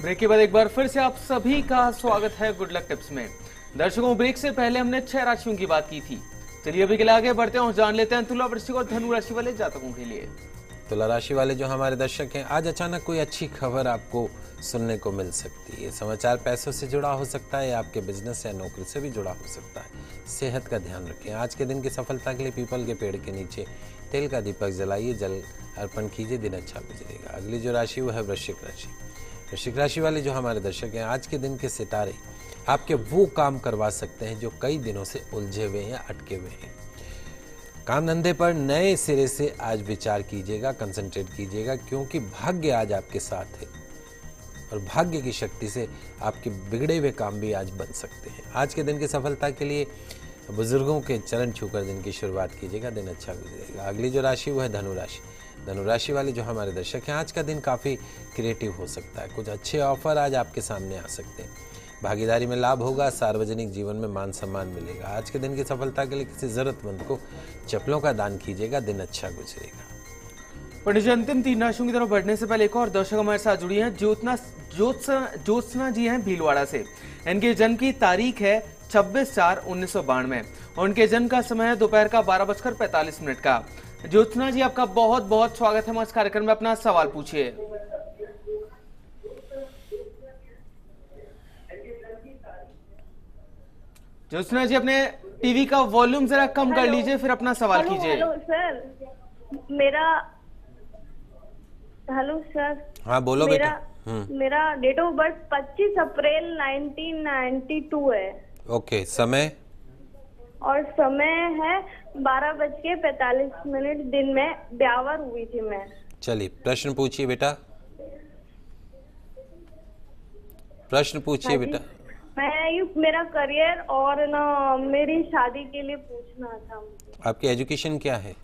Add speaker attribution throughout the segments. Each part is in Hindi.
Speaker 1: ब्रेक के बाद एक बार फिर से आप सभी का स्वागत है गुड लक टिप्स में। दर्शकों, ब्रेक से पहले हमने 6 राशियों की बात की थी। चलिए अभी के लिए आगे बढ़ते हैं और जान लेते हैं तुला, वृश्चिक और धनु राशि वाले जातकों के लिए।
Speaker 2: तुला राशि वाले जो हमारे दर्शक हैं, आज अचानक कोई अच्छी खबर आपको सुनने को मिल सकती है। समाचार पैसों से जुड़ा हो सकता है या आपके बिजनेस या नौकरी से भी जुड़ा हो सकता है। सेहत का ध्यान रखें। आज के दिन की सफलता के लिए पीपल के पेड़ के नीचे तेल का दीपक जलाइए, जल अर्पण कीजिए, दिन अच्छा गुजरेगा। अगली जो राशि वो है वृश्चिक राशि। वृश्चिक राशि वाले जो हमारे दर्शक हैं, आज के दिन के सितारे आपके वो काम करवा सकते हैं जो कई दिनों से उलझे हुए या अटके हुए हैं। काम धंधे पर नए सिरे से आज विचार कीजिएगा, कंसंट्रेट कीजिएगा, क्योंकि भाग्य आज आपके साथ है और भाग्य की शक्ति से आपके बिगड़े हुए काम भी आज बन सकते हैं। आज के दिन की सफलता के लिए बुजुर्गों के चरण छूकर दिन की शुरुआत कीजिएगा, दिन अच्छा गुजरेगा। अगली जो राशि वो है धनु राशि। धनु राशि वाले जो हमारे दर्शक हैं, आज का दिन काफ़ी क्रिएटिव हो सकता है। कुछ अच्छे ऑफर आज आपके सामने आ सकते हैं। भागीदारी में लाभ होगा। सार्वजनिक जीवन में मान सम्मान मिलेगा। आज के दिन की सफलता के लिए किसी जरूरतमंद को चप्पलों का दान कीजिएगा, दिन अच्छा गुजरेगा।
Speaker 1: पंडित जी, अंतिम 3 राशियों की तरफ बढ़ने से पहले एक और दर्शक हमारे साथ जुड़ी हैं। ज्योत्सना जी हैं भीलवाड़ा से। इनके जन्म की तारीख है 26/4/1992 और उनके जन्म का समय है दोपहर का 12:45 का। ज्योत्सना जी, आपका बहुत बहुत स्वागत है हमारे कार्यक्रम में। अपना सवाल पूछिए। ज्योत्सना जी, अपने टीवी का वॉल्यूम जरा कम कर लीजिए, फिर अपना सवाल कीजिए।
Speaker 3: Hello sir, hello sir.
Speaker 2: हाँ बोलो बेटा।
Speaker 3: मेरा डेट ऑफ बर्थ 25 अप्रैल 1992 है।
Speaker 2: ओके, समय
Speaker 3: और समय है 12:45 दिन में ब्यावर हुई थी मैं।
Speaker 2: चलिए प्रश्न पूछिए बेटा, प्रश्न पूछिए बेटा।
Speaker 3: मेरा करियर और ना मेरी शादी के लिए पूछना था मुझे।
Speaker 2: आपकी एजुकेशन क्या है?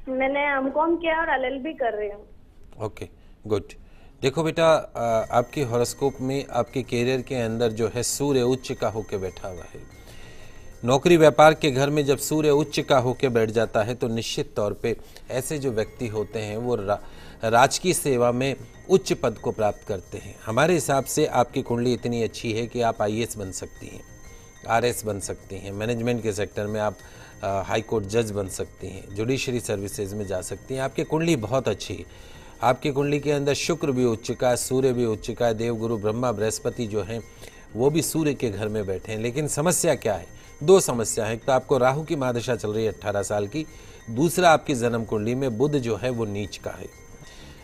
Speaker 3: मैंने एमकॉम किया और एलएलबी कर रही हूँ।
Speaker 2: Okay, good. देखो बेटा, आपके हॉरोस्कोप में आपके करियर के अंदर जो है सूर्य उच्च का होके बैठा हुआ है। नौकरी व्यापार के घर में जब सूर्य उच्च का होके बैठ जाता है तो निश्चित तौर पे ऐसे जो व्यक्ति होते हैं वो राजकीय सेवा में उच्च पद को प्राप्त करते हैं। हमारे हिसाब से आपकी कुंडली इतनी अच्छी है कि आप आईएएस बन सकती हैं, आरएस बन सकती हैं, मैनेजमेंट के सेक्टर में आप हाई कोर्ट जज बन सकती हैं, जुडिशरी सर्विसेज में जा सकती हैं। आपकी कुंडली बहुत अच्छी है। आपकी कुंडली के अंदर शुक्र भी उच्च का है, सूर्य भी उच्च का है, देवगुरु ब्रह्मा बृहस्पति जो हैं वो भी सूर्य के घर में बैठे हैं। लेकिन समस्या क्या है? 2 समस्या है। एक तो आपको राहु की महादशा चल रही है 18 साल की, दूसरा आपकी जन्म कुंडली में बुध जो है वो नीच का है।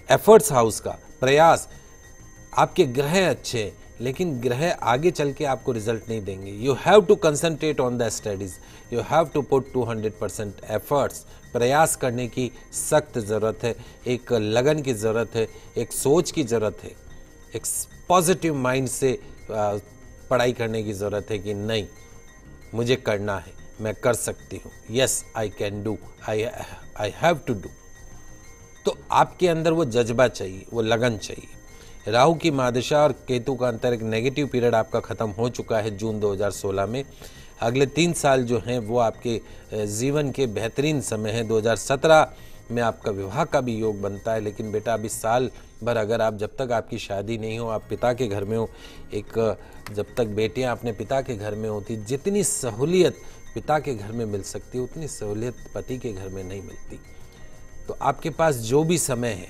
Speaker 2: एफर्ट्स हाउस का प्रयास, आपके ग्रह अच्छे हैं लेकिन ग्रह आगे चल के आपको रिजल्ट नहीं देंगे। You have to concentrate on the studies, you have to put 200% efforts. प्रयास करने की सख्त ज़रूरत है, एक लगन की ज़रूरत है, एक सोच की ज़रूरत है, एक पॉजिटिव माइंड से पढ़ाई करने की ज़रूरत है कि नहीं मुझे करना है, मैं कर सकती हूँ, yes I can do, I have to do. तो आपके अंदर वो जज्बा चाहिए, वो लगन चाहिए। राहु की महादशा और केतु का अंतर एक नेगेटिव पीरियड आपका ख़त्म हो चुका है जून 2016 में। अगले 3 साल जो हैं वो आपके जीवन के बेहतरीन समय हैं। 2017 में आपका विवाह का भी योग बनता है। लेकिन बेटा अभी साल भर अगर आप, जब तक आपकी शादी नहीं हो, आप पिता के घर में हो, जब तक बेटियां अपने पिता के घर में होती, जितनी सहूलियत पिता के घर में मिल सकती उतनी सहूलियत पति के घर में नहीं मिलती। तो आपके पास जो भी समय है,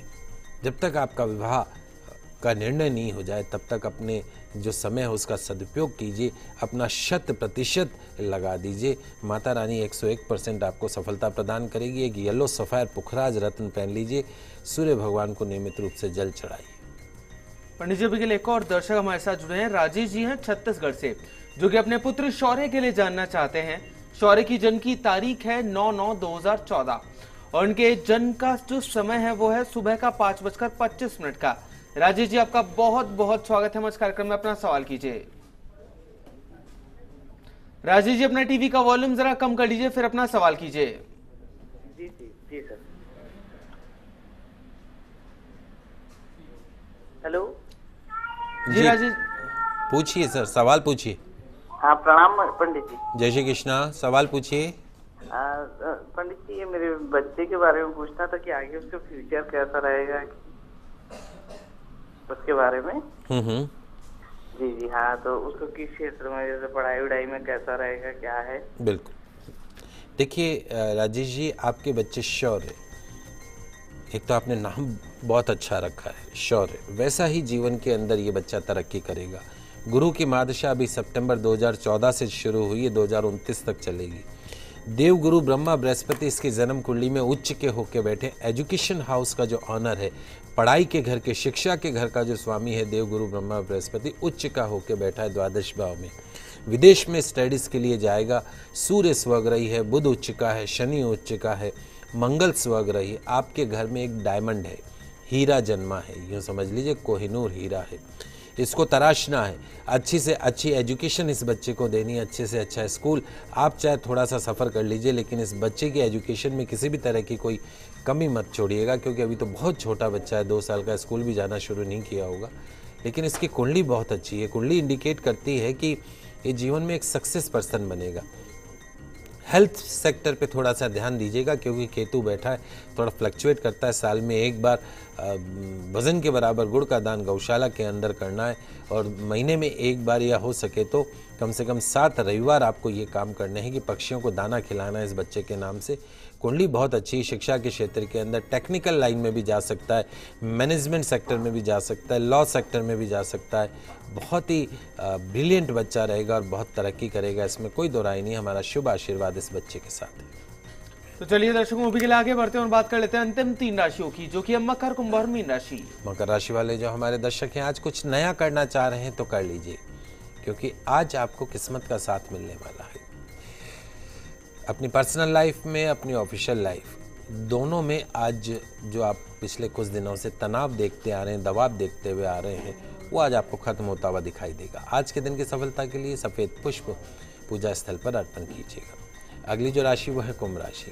Speaker 2: जब तक आपका विवाह का निर्णय नहीं हो जाए तब तक अपने जो समय है उसका सदुपयोग कीजिए, अपना 100% लगा दीजिए। माता रानी 101% आपको सफलता प्रदान करेगी। एक येलो सफ़ायर पुखराज रत्न पहन लीजिए, सूर्य भगवान को नियमित रूप से जल चढ़ाइए।
Speaker 1: पंडित जी, अभी के लिए एक और दर्शक हमारे साथ जुड़े हैं। राजेश जी हैं छत्तीसगढ़ से, जो कि अपने पुत्र शौर्य के लिए जानना चाहते हैं। शौर्य की जन्म की तारीख है 9/9/2014 और उनके जन्म का जो समय है वो है सुबह का 5:25 का। राजेश जी, आपका बहुत बहुत स्वागत है हमारे कार्यक्रम में। अपना सवाल कीजिए। राजेश जी, अपना टीवी का वॉल्यूम जरा कम कर लीजिए, फिर अपना सवाल कीजिए।
Speaker 4: जी जी जी सर। हेलो
Speaker 1: जी राजेश,
Speaker 2: पूछिए सर, सवाल पूछिए।
Speaker 4: हाँ प्रणाम पंडित जी।
Speaker 2: जय श्री कृष्णा, सवाल पूछिए।
Speaker 4: पंडित जी, ये मेरे बच्चे के बारे में पूछना था कि आगे उसका फ्यूचर कैसा रहेगा, उसके बारे में। जी जी हाँ, तो उसको किस क्षेत्र में, जैसे पढ़ाई वढ़ाई में कैसा रहेगा, क्या है?
Speaker 2: बिल्कुल। देखिए राजेश जी, आपके बच्चे शौर्य, एक तो आपने नाम बहुत अच्छा रखा है शौर्य, वैसा ही जीवन के अंदर ये बच्चा तरक्की करेगा। गुरु की महादशा अभी सितंबर 2014 से शुरू हुई है, 2029 तक चलेगी। देव गुरु ब्रह्मा बृहस्पति इसकी जन्म कुंडली में उच्च के होके बैठे। एजुकेशन हाउस का जो ऑनर है, पढ़ाई के घर के, शिक्षा के घर का जो स्वामी है देव गुरु ब्रह्मा बृहस्पति, उच्च का होके बैठा है द्वादश भाव में। विदेश में स्टडीज के लिए जाएगा। सूर्य स्वग्रही है, बुध उच्च का है, शनि उच्च का है, मंगल स्वग्रही। आपके घर में एक डायमंड है, हीरा जन्मा है, यूँ समझ लीजिए कोहिनूर हीरा है। इसको तराशना है। अच्छी से अच्छी एजुकेशन इस बच्चे को देनी है, अच्छे से अच्छा स्कूल। आप चाहे थोड़ा सा सफ़र कर लीजिए, लेकिन इस बच्चे की एजुकेशन में किसी भी तरह की कोई कमी मत छोड़िएगा, क्योंकि अभी तो बहुत छोटा बच्चा है, 2 साल का, स्कूल भी जाना शुरू नहीं किया होगा। लेकिन इसकी कुंडली बहुत अच्छी है। कुंडली इंडिकेट करती है कि ये जीवन में एक सक्सेस पर्सन बनेगा। हेल्थ सेक्टर पे थोड़ा सा ध्यान दीजिएगा, क्योंकि केतु बैठा है, थोड़ा फ्लक्चुएट करता है। साल में एक बार वज़न के बराबर गुड़ का दान गौशाला के अंदर करना है, और महीने में एक बार, या हो सके तो कम से कम 7 रविवार आपको ये काम करने हैं कि पक्षियों को दाना खिलाना है इस बच्चे के नाम से। कुंडली बहुत अच्छी, शिक्षा के क्षेत्र के अंदर टेक्निकल लाइन में भी जा सकता है, मैनेजमेंट सेक्टर में भी जा सकता है, लॉ सेक्टर में भी जा सकता है। बहुत ही ब्रिलियंट बच्चा रहेगा और बहुत तरक्की करेगा, इसमें कोई दो राय नहीं। हमारा शुभ आशीर्वाद इस बच्चे के साथ है।
Speaker 1: तो चलिए दर्शकों, अभी के लिए आगे बढ़ते हैं और बात कर लेते हैं अंतिम 3 राशियों की, जो कि मकर, कुंभ और मीन राशि।
Speaker 2: मकर राशि वाले जो हमारे दर्शक हैं, आज कुछ नया करना चाह रहे हैं तो कर लीजिए, क्योंकि आज आपको किस्मत का साथ मिलने वाला है। अपनी पर्सनल लाइफ में, अपनी ऑफिशियल लाइफ दोनों में आज जो आप पिछले कुछ दिनों से तनाव देखते आ रहे हैं, दबाव देखते हुए आ रहे हैं, वो आज आपको खत्म होता हुआ दिखाई देगा। आज के दिन की सफलता के लिए सफ़ेद पुष्प पूजा स्थल पर अर्पण कीजिएगा। अगली जो राशि वो है कुंभ राशि।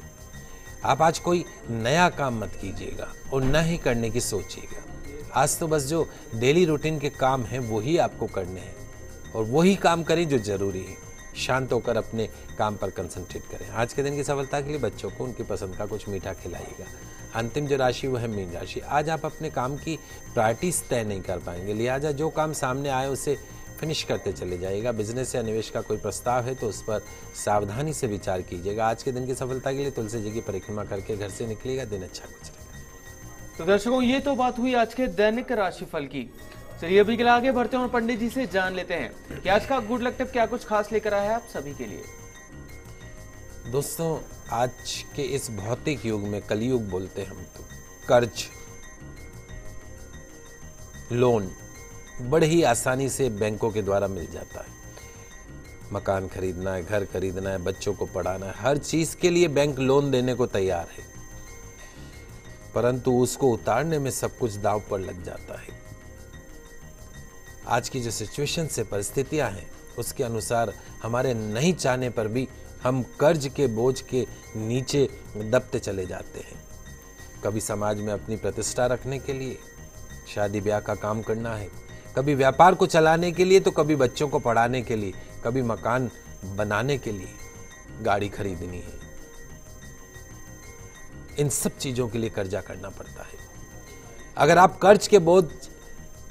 Speaker 2: आप आज कोई नया काम मत कीजिएगा और न ही करने की सोचिएगा। आज तो बस जो डेली रूटीन के काम हैं वही आपको करने हैं, और वही काम करें जो ज़रूरी है। शांत होकर अपने काम पर कंसंट्रेट करें। आज के दिन की सफलता के लिए बच्चों को उनकी पसंद का कुछ मीठा खिलाइएगा। अंतिम जो राशि वो है मीन राशि। आज आप अपने काम की प्रायोरिटीज तय नहीं कर पाएंगे, लिहाजा जो काम सामने आए उसे फिनिश करते चले जाइएगा। बिजनेस या निवेश का कोई प्रस्ताव है तो उस पर सावधानी से विचार कीजिएगा। आज के दिन की सफलता के लिए तुलसी जी की परिक्रमा करके घर से निकलिएगा, दिन अच्छा गुजरेगा।
Speaker 1: तो दर्शकों, ये तो बात हुई आज के दैनिक राशिफल की। चलिए अभी के लिए आगे बढ़ते हैं और पंडित जी से जान लेते हैं कि आज का गुड लक टिप क्या कुछ खास लेकर आया है आप सभी के लिए।
Speaker 2: दोस्तों, आज के इस भौतिक युग में, कलयुग बोलते हैं हम तो, कर्ज, लोन बड़े ही आसानी से बैंकों के द्वारा मिल जाता है। मकान खरीदना है, घर खरीदना है, बच्चों को पढ़ाना है, हर चीज के लिए बैंक लोन देने को तैयार है, परंतु उसको उतारने में सब कुछ दांव पर लग जाता है। आज की जो सिचुएशन से परिस्थितियां हैं उसके अनुसार हमारे नहीं चाहने पर भी हम कर्ज के बोझ के नीचे दबते चले जाते हैं। कभी समाज में अपनी प्रतिष्ठा रखने के लिए शादी ब्याह का काम करना है, कभी व्यापार को चलाने के लिए, तो कभी बच्चों को पढ़ाने के लिए, कभी मकान बनाने के लिए, गाड़ी खरीदनी है। इन सब चीजों के लिए कर्जा करना पड़ता है। अगर आप कर्ज के बोझ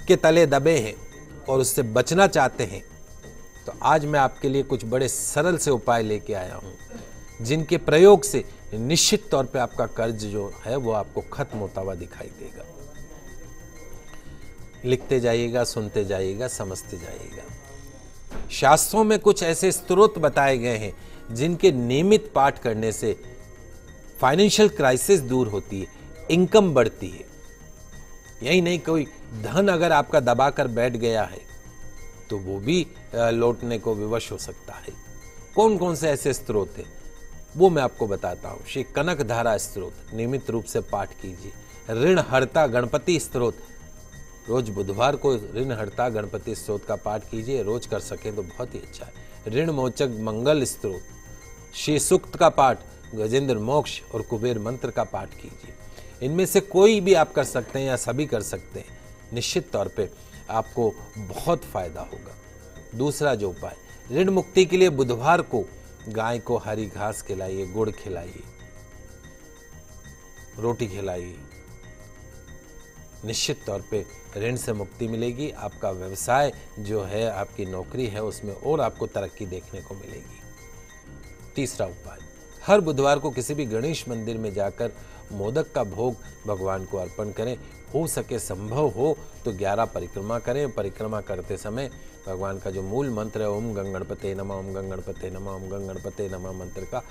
Speaker 2: के तले दबे हैं और उससे बचना चाहते हैं तो आज मैं आपके लिए कुछ बड़े सरल से उपाय लेके आया हूं, जिनके प्रयोग से निश्चित तौर पे आपका कर्ज जो है वो आपको खत्म होता हुआ दिखाई देगा। लिखते जाइएगा, सुनते जाइएगा, समझते जाइएगा। शास्त्रों में कुछ ऐसे स्रोत बताए गए हैं जिनके नियमित पाठ करने से फाइनेंशियल क्राइसिस दूर होती है, इनकम बढ़ती है। यही नहीं, कोई धन अगर आपका दबाकर बैठ गया है तो वो भी लौटने को विवश हो सकता है। कौन कौन से ऐसे स्रोत हैं वो मैं आपको बताता हूं। श्री कनक धारा स्त्रोत नियमित रूप से पाठ कीजिए। ऋण हरता गणपति स्त्रोत, रोज बुधवार को ऋण हरता गणपति स्त्रोत का पाठ कीजिए, रोज कर सकें तो बहुत ही अच्छा है। ऋण मोचक मंगल स्त्रोत, श्री सूक्त का पाठ, गजेंद्र मोक्ष और कुबेर मंत्र का पाठ कीजिए। इनमें से कोई भी आप कर सकते हैं या सभी कर सकते हैं, निश्चित तौर पे आपको बहुत फायदा होगा। दूसरा जो उपाय, ऋण मुक्ति के लिए बुधवार को गाय को हरी घास खिलाइए, गुड़ खिलाइए, रोटी खिलाइए, निश्चित तौर पे ऋण से मुक्ति मिलेगी। आपका व्यवसाय जो है, आपकी नौकरी है, उसमें और आपको तरक्की देखने को मिलेगी। तीसरा उपाय, हर बुधवार को किसी भी गणेश मंदिर में जाकर मोदक का भोग भगवान को अर्पण करें। हो सके, संभव हो तो 11 परिक्रमा करें। परिक्रमा करते समय भगवान का जो मूल मंत्र है, ओम गंगणपते नमः, ओम गंगणपते नमः, ओम गंगणपते नमः मंत्र का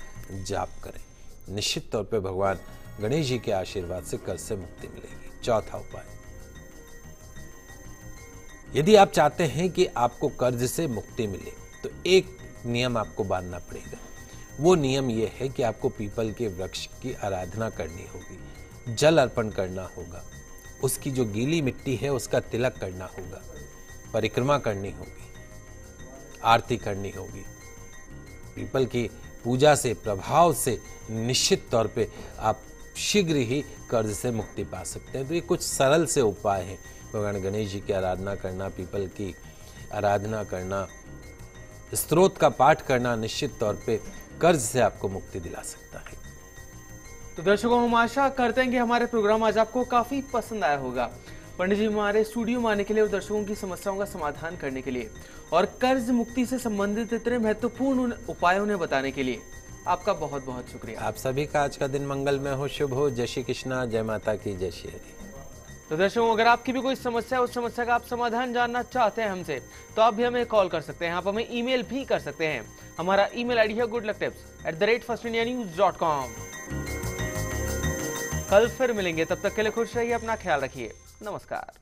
Speaker 2: जाप करें। निश्चित तौर पे भगवान गणेश जी के आशीर्वाद से कर्ज से मुक्ति मिलेगी। चौथा उपाय, यदि आप चाहते हैं कि आपको कर्ज से मुक्ति मिले तो एक नियम आपको बांधना पड़ेगा। वो नियम ये है कि आपको पीपल के वृक्ष की आराधना करनी होगी, जल अर्पण करना होगा, उसकी जो गीली मिट्टी है उसका तिलक करना होगा, परिक्रमा करनी होगी, आरती करनी होगी। पीपल की पूजा से, प्रभाव से निश्चित तौर पे आप शीघ्र ही कर्ज से मुक्ति पा सकते हैं। तो ये कुछ सरल से उपाय हैं। भगवान गणेश जी की आराधना करना, पीपल की आराधना करना, स्तोत्र का पाठ करना निश्चित तौर पे कर्ज से आपको मुक्ति दिला सकता है।
Speaker 1: तो दर्शकों, हम आशा करते हैं कि हमारे प्रोग्राम आज आपको काफी पसंद आया होगा। पंडित जी हमारे स्टूडियो में आने के लिए और दर्शकों की समस्याओं का समाधान करने के लिए और कर्ज मुक्ति से संबंधित इतने महत्वपूर्ण उपायों ने बताने के लिए आपका बहुत बहुत शुक्रिया।
Speaker 2: आप सभी का आज का दिन मंगलमय हो, शुभ हो। जय श्री कृष्णा, जय माता की, जय श्री हरि।
Speaker 1: तो दर्शकों, अगर आपकी भी कोई समस्या है, उस समस्या का आप समाधान जानना चाहते हैं हमसे, तो आप भी हमें कॉल कर सकते हैं। आप हमें ईमेल भी कर सकते हैं। हमारा ईमेल आईडी है goodlucktips@firstindianews.com। कल फिर मिलेंगे, तब तक के लिए खुश रहिए, अपना ख्याल रखिए। नमस्कार।